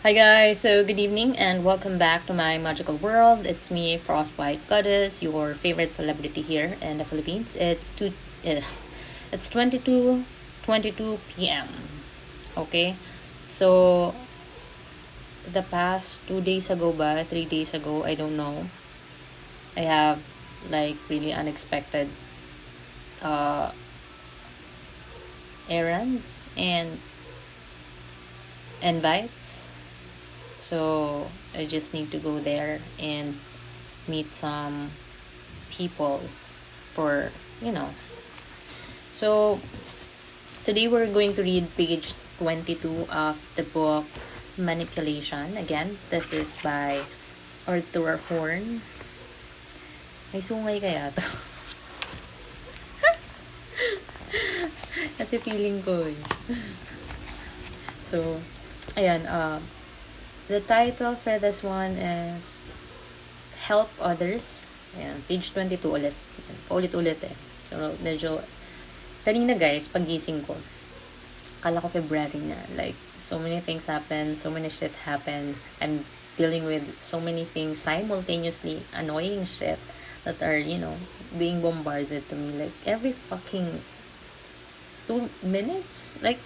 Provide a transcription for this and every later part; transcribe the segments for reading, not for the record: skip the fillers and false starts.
Hi guys, so good evening and welcome back to my magical world. It's me, Frostbite Goddess, your favorite celebrity here in the Philippines. It's 22 p.m. Okay? So the past 2 days ago 3 days ago, I don't know. I have like really unexpected uh errands and invites. So I just need to go there and meet some people for, you know. So today we're going to read page 22 of the book Manipulation. Again, this is by Arthur Horn. May sungay kaya to? Kasi feeling ko eh. So, ayan, the title for this one is Help Others. Ayan, page 22 ulit. Ayan, paulit-ulit eh. So, medyo, kanina guys, pagising ko, kala ko February na. Like, so many things happen, so many shit happen. I'm dealing with so many things simultaneously, annoying shit that are, being bombarded to me. Like, every fucking 2 minutes. Like,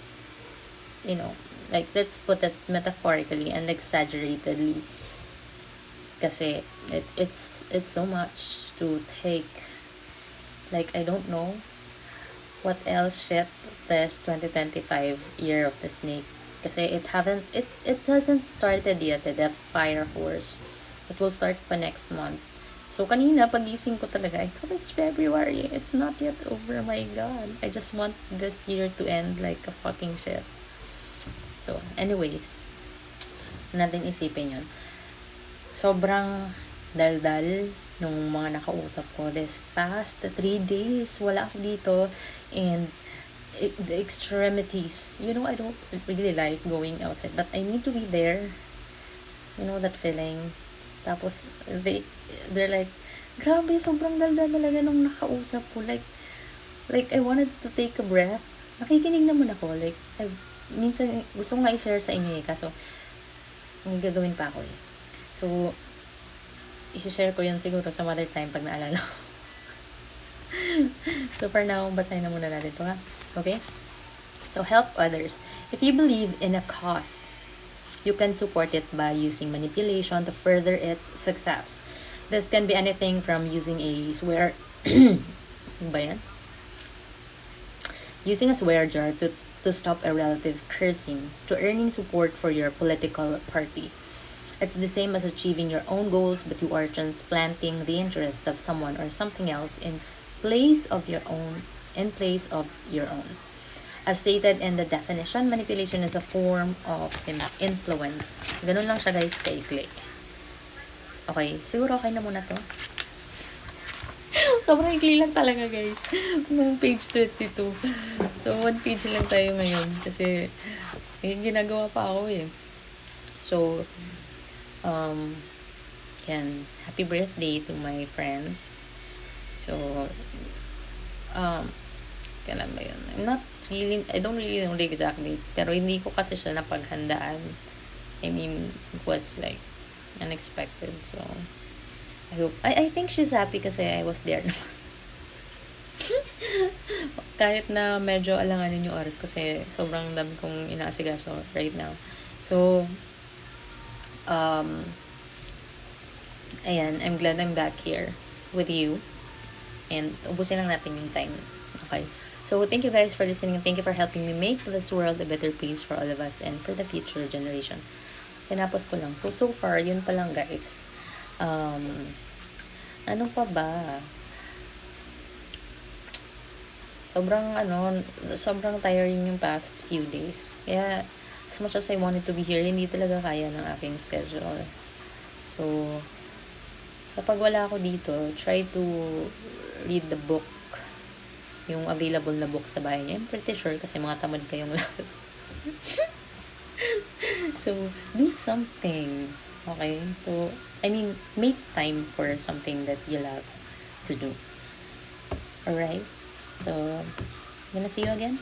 let's put it metaphorically and exaggeratedly. Kasi, it's so much to take. Like, I don't know what else shit this 2025 year of the snake. Kasi it hasn't started yet, the fire horse. It will start pa next month. So, kanina, pagising ko talaga, I thought it's February. It's not yet over, my God. I just want this year to end like a fucking shit. So, anyways, natin isipin yun. Sobrang daldal nung mga nakausap ko this past 3 days. Wala ako dito. And the extremities. I don't really like going outside. But I need to be there. You know that feeling. Tapos, they're like, grabe, sobrang daldal talaga nung nakausap ko. Like, I wanted to take a breath. Nakikinig naman ako. Like, minsan, gusto ko nga i-share sa inyo eh. Kaso, may gagawin pa ako eh. So, i-share ko yun siguro some other time pag naalala ko. So, for now, basahin na muna natin ito ha. Okay? So, help others. If you believe in a cause, you can support it by using manipulation to further its success. This can be anything from using a swear... ba yan? Using a swear jar to stop a relative cursing, to earning support for your political party. It's the same as achieving your own goals, but you are transplanting the interests of someone or something else in place of your own. As stated in the definition, manipulation is a form of influence. Ganun lang siya guys, kaikli. Okay, siguro okay na muna to. Sobrang ikli lang talaga guys. Nung page 22. So, 1 page lang tayo ngayon. Kasi, ginagawa pa ako eh. So, yan. Happy birthday to my friend. So, kailan ba yun? I don't really know the exact date. Pero hindi ko kasi siya napaghandaan. I mean, it was like, unexpected. So, I think she's happy kasi I was there naman. Kahit na medyo alanganin yung oras kasi sobrang dami kong inaasikaso right now. So, ayan, I'm glad I'm back here with you. And ubusin lang natin yung time. Okay. So, thank you guys for listening and thank you for helping me make this world a better place for all of us and for the future generation. Tinapos ko lang. So far, yun pa lang guys. Ano pa ba? Sobrang tiring yung past few days. Kaya, as much as I wanted to be here, hindi talaga kaya ng aking schedule. So, kapag wala ako dito, try to read the book. Yung available na book sa bahay niya. I'm pretty sure kasi mga tamad kayong lahat. So, do something. Okay? So, make time for something that you love to do. Alright? So, I'm gonna see you again